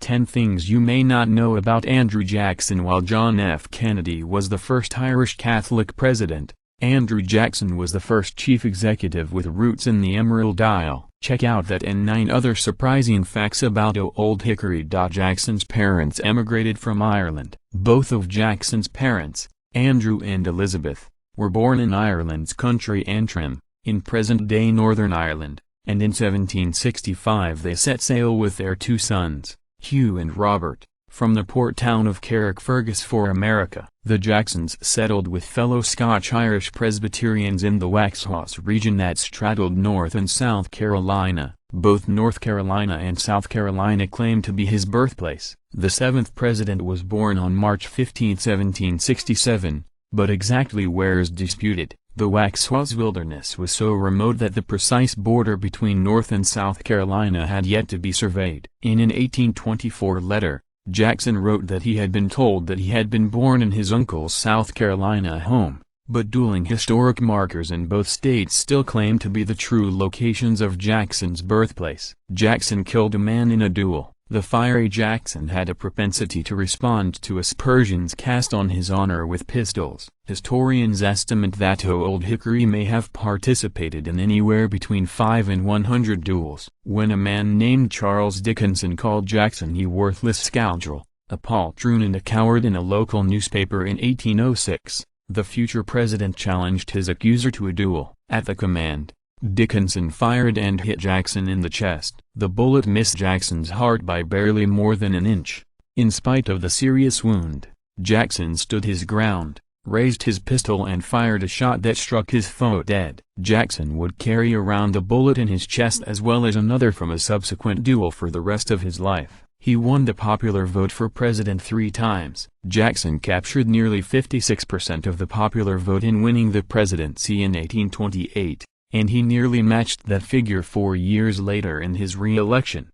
10 Things You May Not Know About Andrew Jackson. While John F. Kennedy was the first Irish Catholic president, Andrew Jackson was the first chief executive with roots in the Emerald Isle. Check out that and 9 other surprising facts about Old Hickory. Jackson's parents emigrated from Ireland. Both of Jackson's parents, Andrew and Elizabeth, were born in Ireland's County Antrim, in present-day Northern Ireland, and in 1765 they set sail with their 2 sons, Hugh and Robert, from the port town of Carrickfergus for America. The Jacksons settled with fellow Scotch-Irish Presbyterians in the Waxhaws region that straddled North and South Carolina. Both North Carolina and South Carolina claim to be his birthplace. The 7th president was born on March 15, 1767, but exactly where is disputed. The Waxhaws wilderness was so remote that the precise border between North and South Carolina had yet to be surveyed. In an 1824 letter, Jackson wrote that he had been told that he had been born in his uncle's South Carolina home, but dueling historic markers in both states still claim to be the true locations of Jackson's birthplace. Jackson killed a man in a duel. The fiery Jackson had a propensity to respond to aspersions cast on his honor with pistols. Historians estimate that Old Hickory may have participated in anywhere between 5 and 100 duels. When a man named Charles Dickinson called Jackson a worthless scoundrel, a poltroon and a coward in a local newspaper in 1806, the future president challenged his accuser to a duel. At the command, Dickinson fired and hit Jackson in the chest. The bullet missed Jackson's heart by barely more than an inch. In spite of the serious wound, Jackson stood his ground, raised his pistol and fired a shot that struck his foe dead. Jackson would carry around a bullet in his chest as well as another from a subsequent duel for the rest of his life. He won the popular vote for president 3 times. Jackson captured nearly 56% of the popular vote in winning the presidency in 1828. And he nearly matched that figure 4 years later in his re-election.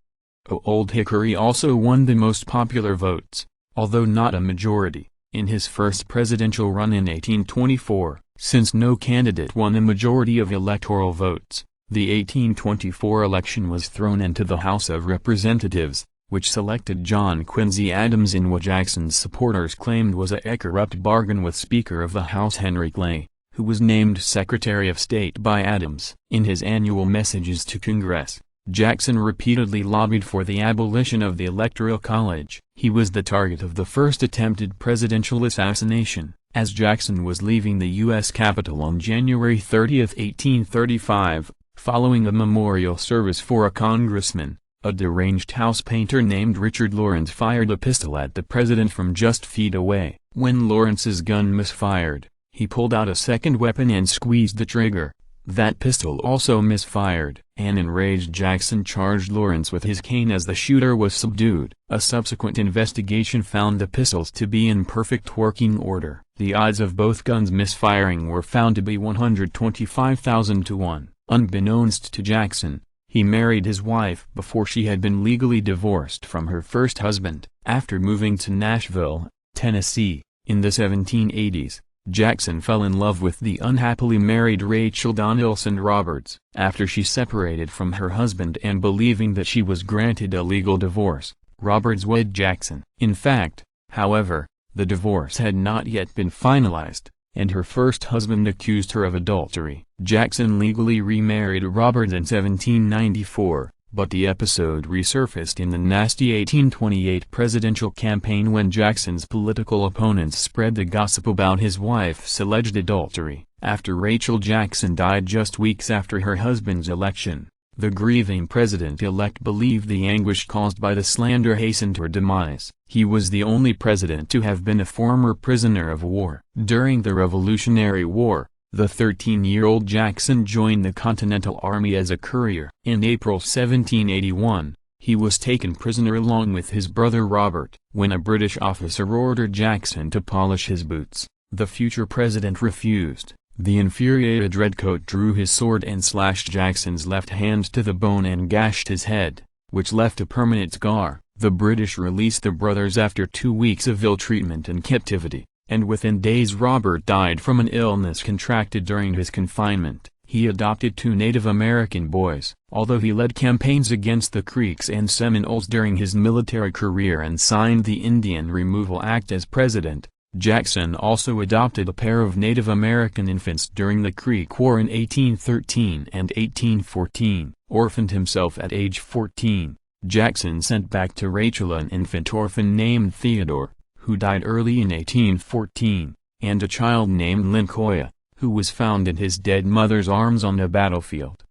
Old Hickory also won the most popular votes, although not a majority, in his first presidential run in 1824. Since no candidate won a majority of electoral votes, the 1824 election was thrown into the House of Representatives, which selected John Quincy Adams in what Jackson's supporters claimed was a corrupt bargain with Speaker of the House Henry Clay, who was named Secretary of State by Adams. In his annual messages to Congress, Jackson repeatedly lobbied for the abolition of the Electoral College. He was the target of the first attempted presidential assassination, as Jackson was leaving the U.S. Capitol on January 30, 1835, following a memorial service for a congressman. A deranged house painter named Richard Lawrence fired a pistol at the president from just feet away. When Lawrence's gun misfired, he pulled out a second weapon and squeezed the trigger. That pistol also misfired. An enraged Jackson charged Lawrence with his cane as the shooter was subdued. A subsequent investigation found the pistols to be in perfect working order. The odds of both guns misfiring were found to be 125,000 to 1. Unbeknownst to Jackson, he married his wife before she had been legally divorced from her first husband. After moving to Nashville, Tennessee, in the 1780s, Jackson fell in love with the unhappily married Rachel Donaldson Roberts. After she separated from her husband and believing that she was granted a legal divorce, Roberts wed Jackson. In fact, however, the divorce had not yet been finalized, and her first husband accused her of adultery. Jackson legally remarried Roberts in 1794, but the episode resurfaced in the nasty 1828 presidential campaign when Jackson's political opponents spread the gossip about his wife's alleged adultery. After Rachel Jackson died just weeks after her husband's election, the grieving president-elect believed the anguish caused by the slander hastened her demise. He was the only president to have been a former prisoner of war. During the Revolutionary War, the 13-year-old Jackson joined the Continental Army as a courier. In April 1781, he was taken prisoner along with his brother Robert. When a British officer ordered Jackson to polish his boots, the future president refused. The infuriated redcoat drew his sword and slashed Jackson's left hand to the bone and gashed his head, which left a permanent scar. The British released the brothers after 2 weeks of ill treatment and captivity, and within days Robert died from an illness contracted during his confinement. He adopted 2 Native American boys. Although he led campaigns against the Creeks and Seminoles during his military career and signed the Indian Removal Act as president, Jackson also adopted a pair of Native American infants during the Creek War in 1813 and 1814. Orphaned himself at age 14, Jackson sent back to Rachel an infant orphan named Theodore, who died early in 1814, and a child named Lincoln, who was found in his dead mother's arms on a battlefield.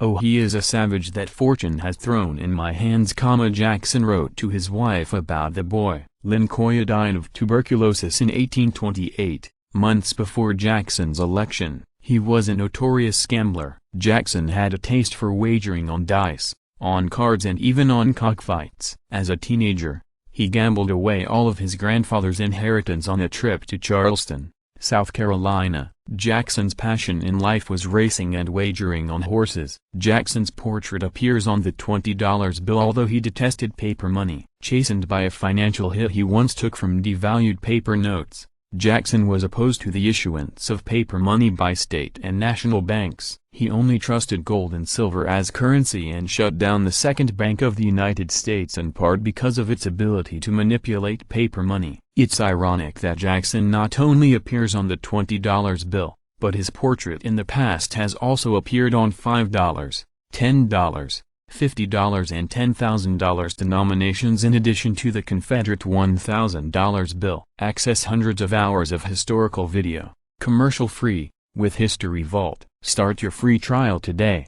"Oh, he is a savage that fortune has thrown in my hands," Jackson wrote to his wife about the boy. Lincoln died of tuberculosis in 1828, months before Jackson's election. He was a notorious gambler. Jackson had a taste for wagering on dice, on cards and even on cockfights. As a teenager, he gambled away all of his grandfather's inheritance on a trip to Charleston, South Carolina. Jackson's passion in life was racing and wagering on horses. Jackson's portrait appears on the $20 bill. Although he detested paper money, chastened by a financial hit he once took from devalued paper notes, Jackson was opposed to the issuance of paper money by state and national banks. He only trusted gold and silver as currency and shut down the Second Bank of the United States in part because of its ability to manipulate paper money. It's ironic that Jackson not only appears on the $20 bill, but his portrait in the past has also appeared on $5, $10, $50 and $10,000 denominations in addition to the Confederate $1,000 bill. Access hundreds of hours of historical video, commercial-free, with History Vault. Start your free trial today.